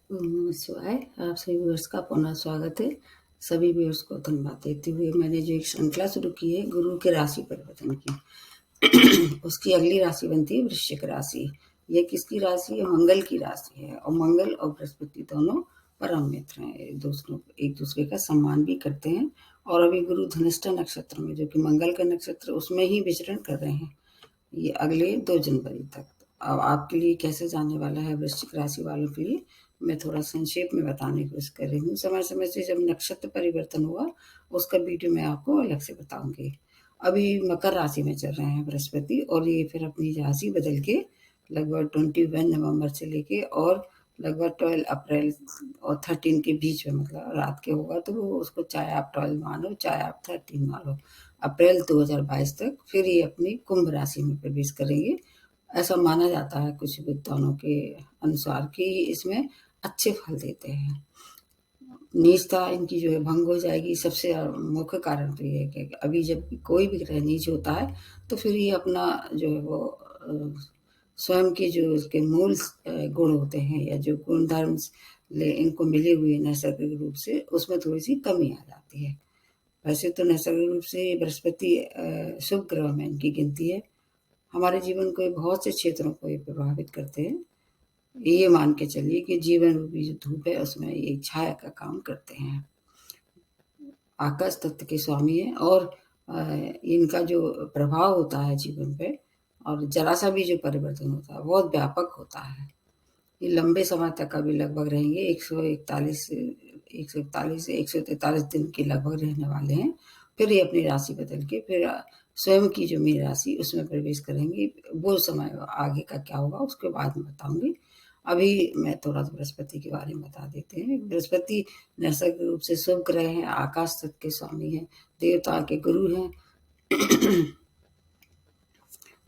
शिवाय आप सभी व्यूअर्स का पुनः स्वागत है। सभी व्यूअर्स को धन्यवाद देते हुए मैंने जो एक श्रृंखला शुरू की है गुरु के राशि परिवर्तन की उसकी अगली राशि बनती है वृश्चिक राशि। ये किसकी राशि है? मंगल की राशि है। और मंगल और बृहस्पति दोनों परम मित्र हैं, एक दूसरे का सम्मान भी करते हैं। और अभी गुरु धनिष्ठा नक्षत्र में, जो कि मंगल का नक्षत्र, उसमें ही विचरण कर रहे हैं ये अगले 2 जनवरी तक। अब आपके लिए कैसे जाने वाला है वृश्चिक राशि वालों के लिए, मैं थोड़ा संक्षेप में बताने की कोशिश कर रही हूँ। समय समय से जब नक्षत्र परिवर्तन हुआ उसका वीडियो मैं आपको अलग से बताऊंगी। अभी मकर राशि में चल रहे हैं बृहस्पति, और ये फिर अपनी राशि बदल के लगभग 21 नवंबर से लेके और लगभग 12 अप्रैल और 13 के बीच में, मतलब रात के होगा तो वो उसको चाहे आप 12 मानो चाहे आप 13 मानो, अप्रैल 2022 तक फिर ये अपनी कुंभ राशि में प्रवेश करेंगे। ऐसा माना जाता है कुछ विद्वानों के अनुसार कि इसमें अच्छे फल देते हैं। नीचता इनकी जो है भंग हो जाएगी। सबसे मुख्य कारण तो ये है कि अभी जब कोई भी ग्रह नीच होता है तो फिर ये अपना जो है वो स्वयं के जो उसके मूल गुण होते हैं या जो गुण धर्म इनको मिले हुए नैसर्गिक रूप से, उसमें थोड़ी सी कमी आ जाती है। वैसे तो नैसर्गिक रूप से बृहस्पति शुभ ग्रह में इनकी गिनती है। हमारे जीवन को बहुत से क्षेत्रों को ये प्रभावित करते हैं। ये मान के चलिए कि जीवन रूपी जो धूप है उसमें ये छाया का काम करते हैं। आकाश तत्व के स्वामी है और इनका जो प्रभाव होता है जीवन पे और जरा सा भी जो परिवर्तन होता है बहुत व्यापक होता है। ये लंबे समय तक अभी लगभग रहेंगे, 141 से 143 दिन के लगभग रहने वाले हैं। फिर ये अपनी राशि बदल के फिर स्वयं की जो मेरी राशि उसमें प्रवेश करेंगे। वो समय आगे का क्या होगा उसके बाद में बताऊंगी। अभी मैं थोड़ा सा बृहस्पति के बारे में बता देते हैं। बृहस्पति नैसर्गिक रूप से शुभ ग्रह हैं, आकाश तत्व के स्वामी हैं, देवता के गुरु हैं।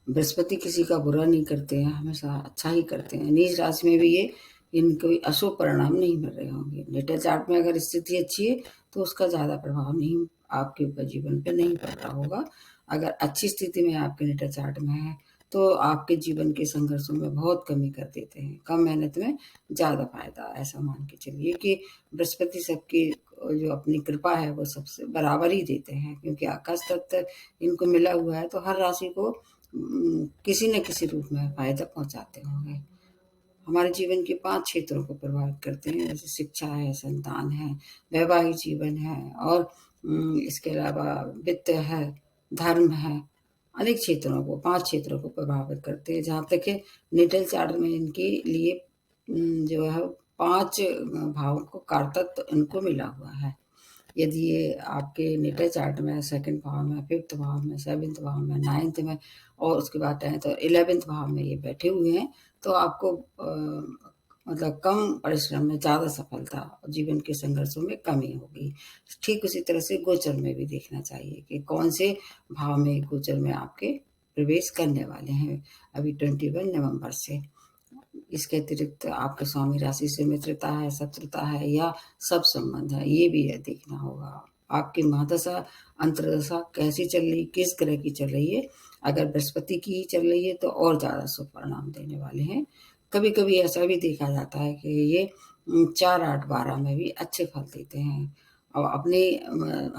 बृहस्पति किसी का बुरा नहीं करते हैं, हमेशा अच्छा ही करते हैं। नीच राशि में भी ये इनको अशुभ परिणाम नहीं मिल रहे होंगे। नेटल चार्ट में अगर स्थिति अच्छी है तो उसका ज़्यादा प्रभाव नहीं आपके ऊपर जीवन पे नहीं पड़ता होगा। अगर अच्छी स्थिति में आपके नेटल चार्ट में है तो आपके जीवन के संघर्षों में बहुत कमी कर देते हैं। कम मेहनत में ज़्यादा फायदा, ऐसा मान के चलिए कि बृहस्पति सबकी जो अपनी कृपा है वो सबसे बराबर ही देते हैं, क्योंकि आकाश तत्व इनको मिला हुआ है तो हर राशि को किसी न किसी रूप में फायदा पहुंचाते होंगे। हमारे जीवन के 5 क्षेत्रों को प्रभावित करते हैं, जैसे शिक्षा है, संतान है, वैवाहिक जीवन है और इसके अलावा वित्त है, धर्म है। अनेक क्षेत्रों को, 5 क्षेत्रों को प्रभावित करते हैं। जहाँ तक है नेटल चार्ट में इनके लिए जो है 5 भावों को कारतत्व इनको मिला हुआ है। यदि ये आपके नेटल चार्ट में सेकंड भाव में, फिफ्थ भाव में, सेवन्थ भाव में, नाइन्थ में और उसके बाद 10th और 11th भाव में ये बैठे हुए हैं तो आपको मतलब कम परिश्रम में ज़्यादा सफलता और जीवन के संघर्षों में कमी होगी। ठीक उसी तरह से गोचर में भी देखना चाहिए कि कौन से भाव में गोचर में आपके प्रवेश करने वाले हैं अभी 21 नवंबर से। इसके अतिरिक्त आपके स्वामी राशि से मित्रता है, शत्रुता है या सब संबंध है, ये भी देखना होगा। आपकी महादशा अंतर्दशा कैसी चल रही, किस ग्रह की चल रही है। अगर बृहस्पति की चल रही है तो और ज़्यादा शुभ परिणाम देने वाले हैं। कभी कभी ऐसा भी देखा जाता है कि ये 4, 8, 12 में भी अच्छे फल देते हैं। और अपने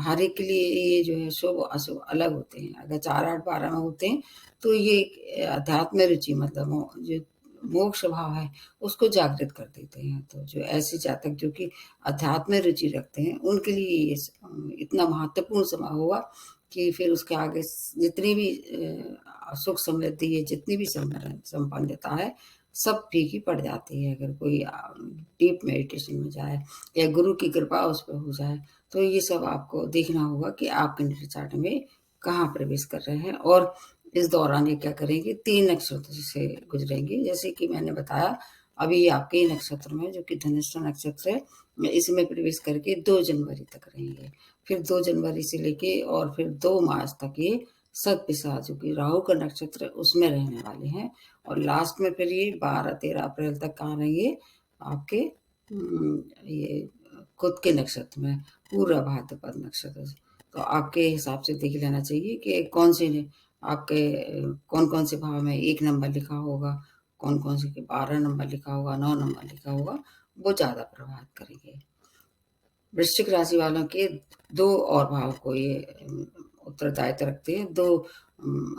हर एक के लिए ये जो है शुभ अशुभ अलग होते हैं। अगर 4, 8, 12 में होते हैं तो ये अध्यात्म रुचि, मतलब जो मोक्ष भाव है उसको जागृत कर देते हैं। तो जो ऐसे जातक जो कि अध्यात्म में रुचि रखते हैं उनके लिए ये इतना महत्वपूर्ण समय होगा कि फिर उसके आगे जितनी भी सुख समृद्धि है, जितनी भी संपन्नता है, सब फीकी पड़ जाती है। अगर कोई डीप मेडिटेशन में जाए या गुरु की कृपा उस पर हो जाए तो ये सब आपको देखना होगा कि आपके नेत्र चार्ट में कहाँ प्रवेश कर रहे हैं। और इस दौरान ये क्या करेंगे, 3 नक्षत्र से गुजरेंगे। जैसे कि मैंने बताया अभी आपके ही नक्षत्र में, जो कि धनिष्ठा नक्षत्र है, इसमें प्रवेश करके 2 जनवरी तक रहेंगे। फिर 2 जनवरी से लेके और फिर 2 मार्च तक ये सर्पिशाच, जो कि राहु का नक्षत्र है, उसमें रहने वाले हैं। और लास्ट में फिर ये 12-13 अप्रैल तक कहाँ रहेंगे, आपके ये खुद के नक्षत्र में, पूरा भाद्रपद नक्षत्र। तो आपके हिसाब से देख लेना चाहिए कि कौन से आपके कौन कौन से भाव में 1 नंबर लिखा होगा, कौन कौन से के 12 नंबर लिखा होगा, 9 नंबर लिखा होगा, वो ज़्यादा प्रभावित करेंगे। वृश्चिक राशि वालों के 2 और भाव को ये उत्तरदायित्व रखते हैं। 2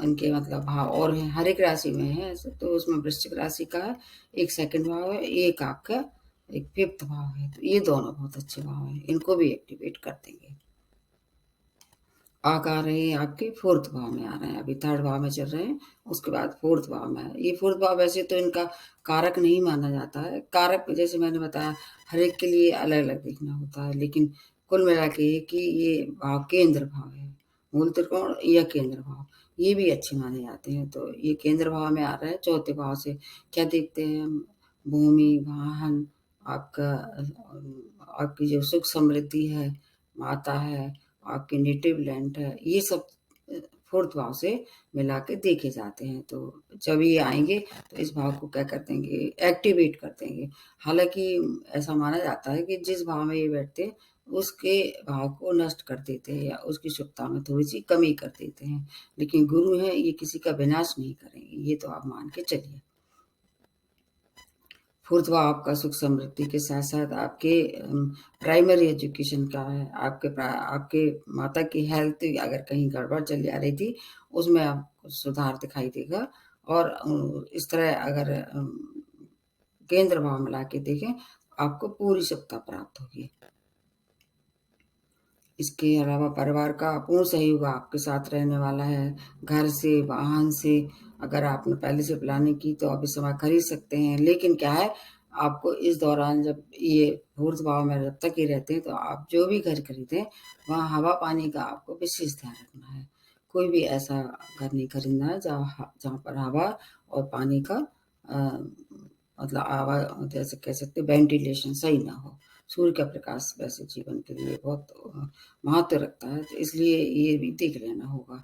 इनके मतलब भाव और हैं, हर एक राशि में है ऐसे, तो उसमें वृश्चिक राशि का है, एक सेकंड भाव है, एक आपका एक 5th भाव है। तो ये दोनों बहुत अच्छे भाव हैं, इनको भी एक्टिवेट कर देंगे। आ रहे हैं आपके 4th भाव में आ रहे हैं, अभी 3rd भाव में चल रहे हैं, उसके बाद 4th भाव में है। ये 4th भाव वैसे तो इनका कारक नहीं माना जाता है। कारक जैसे मैंने बताया हर एक के लिए अलग-अलग देखना होता है, लेकिन कुल मिला के ये कि ये भाव केंद्र भाव है, मूल त्रिकोण या केंद्र भाव, ये भी अच्छे माने जाते हैं। तो ये केंद्र भाव में आ रहा है 4थे भाव से। क्या देखते हैं हम? भूमि, वाहन, आपका आपकी जो सुख समृद्धि है, माता है, आपके नेटिव लैंड है, ये सब 4th भाव से मिला के देखे जाते हैं। तो जब ये आएँगे तो इस भाव को क्या कर देंगे? एक्टिवेट कर देंगे। हालाँकि ऐसा माना जाता है कि जिस भाव में ये बैठते हैं, उसके भाव को नष्ट कर देते हैं या उसकी शुभता में थोड़ी-सी कमी कर देते हैं। लेकिन गुरु हैं, ये किसी का विनाश नहीं करेंगे, ये तो आप मान के चलिए। 4th भाव आपका सुख समृद्धि के साथ-साथ आपके प्राइमरी एजुकेशन का है, आपके माता की हेल्थ अगर कहीं गड़बड़ चली आ रही थी, उसमें आपको सुधार दिखाई देगा। और इस तरह अगर केंद्र भाव मिला के देखें, आपको पूरी सत्ता प्राप्त होगी। इसके अलावा परिवार का पूर्ण सहयोग आपके साथ रहने वाला है। घर से, वाहन से अगर आपने पहले से प्लानिंग की तो आप इस समय खरीद सकते हैं। लेकिन क्या है, आपको इस दौरान जब ये 4th भाव में जब तक ये रहते हैं, तो आप जो भी घर खरीदें, वहाँ हवा-पानी का आपको विशेष ध्यान रखना है। कोई भी ऐसा घर नहीं खरीदना है जहाँ पर हवा और पानी का मतलब जैसे कह सकते हैं वेंटिलेशन सही ना हो। सूर्य का प्रकाश वैसे जीवन के लिए बहुत महत्व रखता है, तो इसलिए ये भी देख लेना होगा।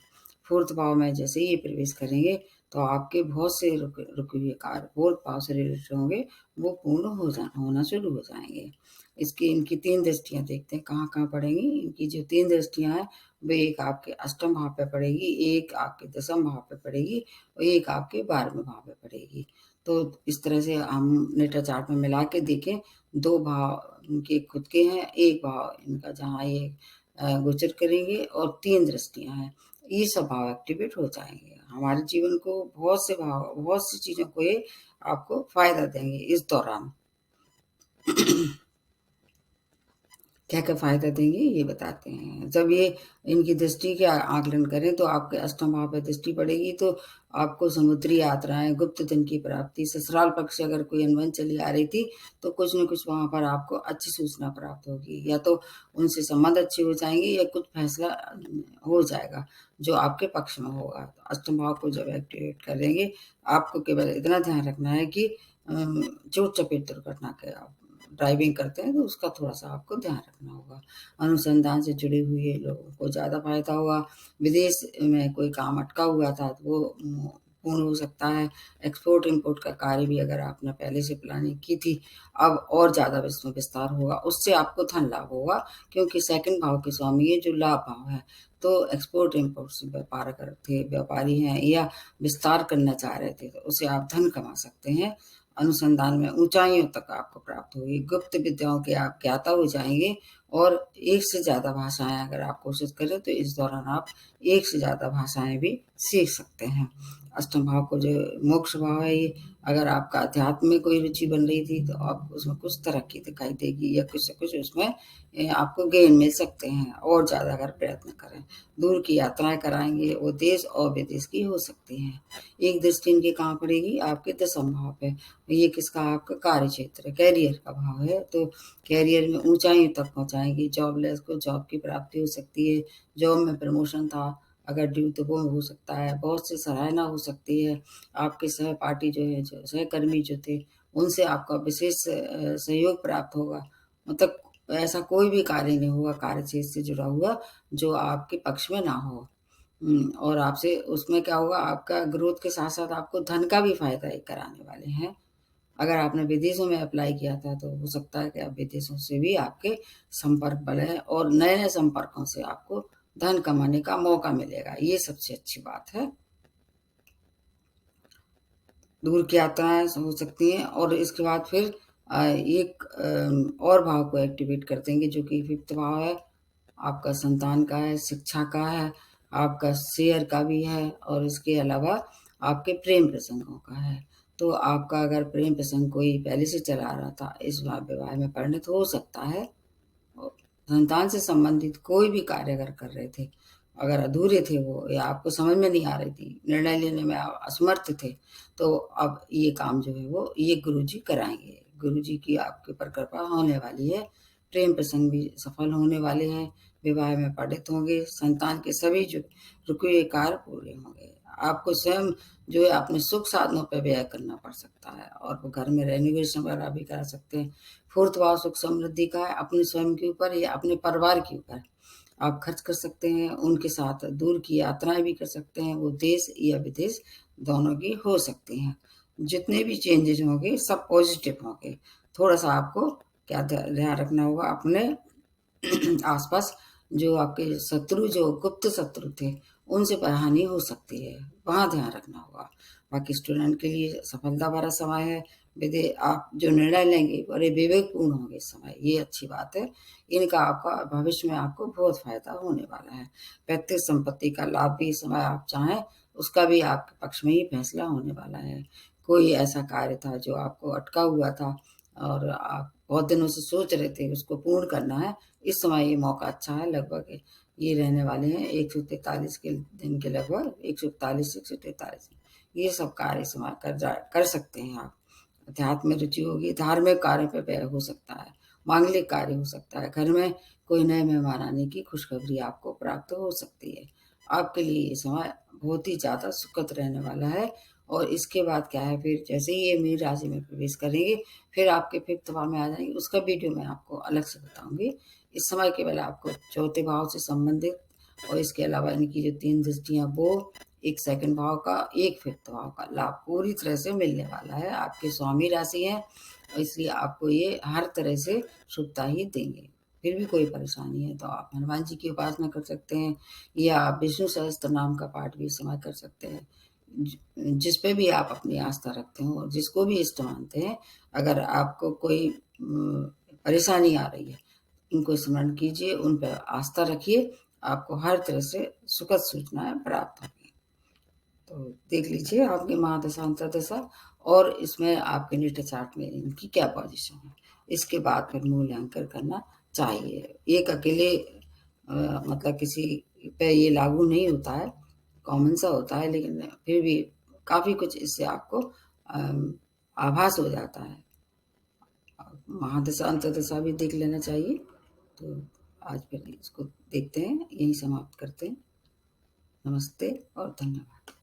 4th भाव में जैसे ही ये प्रवेश करेंगे, तो आपके बहुत से रुके हुए कार्य 4th भाव से रिलेटेड होंगे, वो पूर्ण होना शुरू हो जाएँगे। इनकी 3 दृष्टियाँ देखते हैं कहाँ-कहाँ पड़ेंगी। इनकी जो 3 दृष्टियाँ हैं, वो एक आपके अष्टम भाव पे पड़ेगी, एक आपके दशम भाव पे पड़ेगी और एक आपके 12वें भाव पे पड़ेगी। तो इस तरह से हम नेटा चार्ट में मिला के देखें, 2 भाव इनके खुद के हैं, 1 भाव इनका जहाँ ये गोचर करेंगे और 3 दृष्टियाँ हैं। ये सब भाव एक्टिवेट हो जाएँगे। हमारे जीवन को बहुत सी चीज़ों को ये आपको फ़ायदा देंगे इस दौरान। क्या-क्या फ़ायदा देंगे ये बताते हैं। जब ये इनकी दृष्टि का आकलन करें तो आपके अष्टम भाव पे दृष्टि पड़ेगी, तो आपको समुद्री यात्राएँ, गुप्त धन की प्राप्ति, ससुराल पक्ष से अगर कोई अनबन चली आ रही थी, तो कुछ न कुछ वहाँ पर आपको अच्छी सूचना प्राप्त होगी। या तो उनसे संबंध अच्छे हो जाएँगे या कुछ फैसला हो जाएगा, जो आपके पक्ष में होगा। तो अष्टम भाव को जब एक्टिवेट करेंगे, आपको केवल इतना ध्यान रखना है कि चोट-चपेट दुर्घटना के आप ड्राइविंग करते हैं, तो उसका थोड़ा-सा आपको ध्यान रखना होगा। अनुसंधान से जुड़े हुए लोगों को ज़्यादा फ़ायदा होगा। विदेश में कोई काम अटका हुआ था, तो वो पूर्ण हो सकता है। एक्सपोर्ट-इम्पोर्ट का कार्य भी अगर आपने पहले से प्लानिंग की थी, अब और ज़्यादा इसमें विस्तार होगा। उससे आपको धन लाभ होगा, क्योंकि 2nd भाव के स्वामी है, जो लाभ भाव है। तो एक्सपोर्ट-इम्पोर्ट से व्यापार अगर थे, व्यापारी हैं या विस्तार करना चाह रहे थे, तो उससे आप धन कमा सकते हैं। अनुसंधान में ऊँचाइयों तक आपको प्राप्त होगी। गुप्त विद्याओं के आप ज्ञाता हो जाएँगे और एक से ज़्यादा भाषाएँ अगर आप कोशिश करें, तो इस दौरान आप एक से ज़्यादा भाषाएँ भी सीख सकते हैं। अष्टम भाव को जो मोक्ष भाव है ये, अगर आपका अध्यात्म में कोई रुचि बन रही थी, तो आपको उसमें कुछ तरक्की दिखाई देगी या कुछ न कुछ उसमें आपको गेन मिल सकते हैं और ज़्यादा अगर प्रयत्न करें। दूर की यात्राएँ कराएँगे, वो देश और विदेश की हो सकती हैं। एक दृष्टि इनकी कहाँ पड़ेगी? आपके दशम भाव पे। ये किसका? आपका कार्य क्षेत्र, करियर का भाव है, तो करियर में ऊँचाइयों तक पहुँचाएँगे। जॉबलेस को जॉब की प्राप्ति हो सकती है, जॉब में प्रमोशन था अगर ड्यू तो वो हो सकता है, बहुत से सराहना हो सकती है। आपके सहपाठी जो है, जो सहकर्मी जो थे, उनसे आपका विशेष सहयोग प्राप्त होगा। मतलब ऐसा कोई भी कार्य नहीं होगा कार्य क्षेत्र से जुड़ा हुआ, जो आपके पक्ष में ना हो। और आपसे उसमें क्या होगा, आपका ग्रोथ के साथ-साथ आपको धन का भी फ़ायदा ये कराने वाले हैं। अगर आपने विदेशों में अप्लाई किया था, तो हो सकता है कि अब विदेशों से भी आपके संपर्क बढ़े और नए-नए संपर्कों से आपको धन कमाने का मौका मिलेगा। ये सबसे अच्छी बात है। दूर की यात्राएँ हो सकती हैं और इसके बाद फिर एक और भाव को एक्टिवेट करते हैं कि जो कि 5th भाव है, आपका संतान का है, शिक्षा का है, आपका शेयर का भी है और इसके अलावा आपके प्रेम प्रसंगों का है। तो आपका अगर प्रेम प्रसंग कोई पहले से चला आ रहा था, इस बार विवाह में परिणत हो सकता है। और संतान से संबंधित कोई भी कार्य अगर कर रहे थे, अगर अधूरे थे वो या आपको समझ में नहीं आ रही थी, निर्णय लेने में आप असमर्थ थे, तो अब ये काम जो है वो ये गुरुजी कराएँगे। गुरुजी की आपके ऊपर कृपा होने वाली है, प्रेम प्रसंग भी सफल होने वाले हैं, विवाह में पंडित होंगे, संतान के सभी जो रुके हुए कार्य पूरे होंगे। आपको स्वयं जो है अपने सुख साधनों पे व्यय करना पड़ सकता है और वो घर में रेनोवेशन वगैरह भी करा सकते हैं। 4th भाव सुख समृद्धि का है, अपने स्वयं के ऊपर या अपने परिवार के ऊपर आप खर्च कर सकते हैं, उनके साथ दूर की यात्राएँ भी कर सकते हैं, वो देश या विदेश दोनों की हो सकती हैं। जितने भी चेंजेज़ होंगे सब पॉज़िटिव होंगे। थोड़ा-सा आपको क्या ध्यान रखना होगा अपने आस-पास जो आपके शत्रु जो गुप्त शत्रु थे, उनसे हानि हो सकती है, वहाँ ध्यान रखना होगा। बाकी स्टूडेंट के लिए सफलता भरा समय है, आप जो निर्णय लेंगे बड़े विवेकपूर्ण होंगे इस समय, ये अच्छी बात है। इनका आपका भविष्य में आपको बहुत फ़ायदा होने वाला है। पैतृक संपत्ति का लाभ भी इस समय आप चाहें, उसका भी आपके पक्ष में ही फैसला होने वाला है। कोई ऐसा कार्य था जो आपको अटका हुआ था और आप बहुत दिनों से सोच रहे थे उसको पूर्ण करना है, इस समय ये मौका अच्छा है। लगभग ये रहने वाले हैं 143 के दिन के लगभग 141 से 143 ये सब कार्य इस समय कर सकते हैं आप। अध्यात्म में रुचि होगी, धार्मिक कार्य पे व्यय हो सकता है, मांगलिक कार्य हो सकता है, घर में कोई नए मेहमान आने की खुशखबरी आपको प्राप्त हो सकती है। आपके लिए ये समय बहुत ही ज़्यादा सुखद रहने वाला है और इसके बाद क्या है फिर जैसे ही ये मीन राशि में प्रवेश करेंगे, फिर आपके 5th भाव में आ जाएँगे, उसका वीडियो मैं आपको अलग से बताऊँगी। इस समय केवल आपको 4थे भाव से संबंधित और इसके अलावा इनकी जो 3 दृष्टियाँ वो, एक 2nd भाव का, एक 5th भाव का लाभ पूरी तरह से मिलने वाला है। आपकी स्वामी राशि है, इसलिए आपको ये हर तरह से शुभता ही देंगे। फिर भी कोई परेशानी है तो आप हनुमान जी की उपासना कर सकते हैं या आप विष्णु सहस्त्र नाम का पाठ भी इस समय कर सकते हैं। जिस पे भी आप अपनी आस्था रखते हो, जिसको भी इष्ट मानते हैं, अगर आपको कोई परेशानी आ रही है, इनको स्मरण कीजिए, उन पे आस्था रखिए, आपको हर तरह से सुखद सूचनाएँ प्राप्त होंगी। तो देख लीजिए आपकी महादशा, अंतर्दशा और इसमें आपके नेटल चार्ट में इनकी क्या पोज़ीशन है। इसके बाद फिर मूल्यांकन करना चाहिए। एक अकेले मतलब किसी पे ये लागू नहीं होता है, कॉमन सा होता है लेकिन फिर भी काफ़ी कुछ इससे आपको आभास हो जाता है। महादशा, अंतर्दशा भी देख लेना चाहिए। तो आज फिर इसको देखते हैं, यहीं समाप्त करते हैं। नमस्ते और धन्यवाद।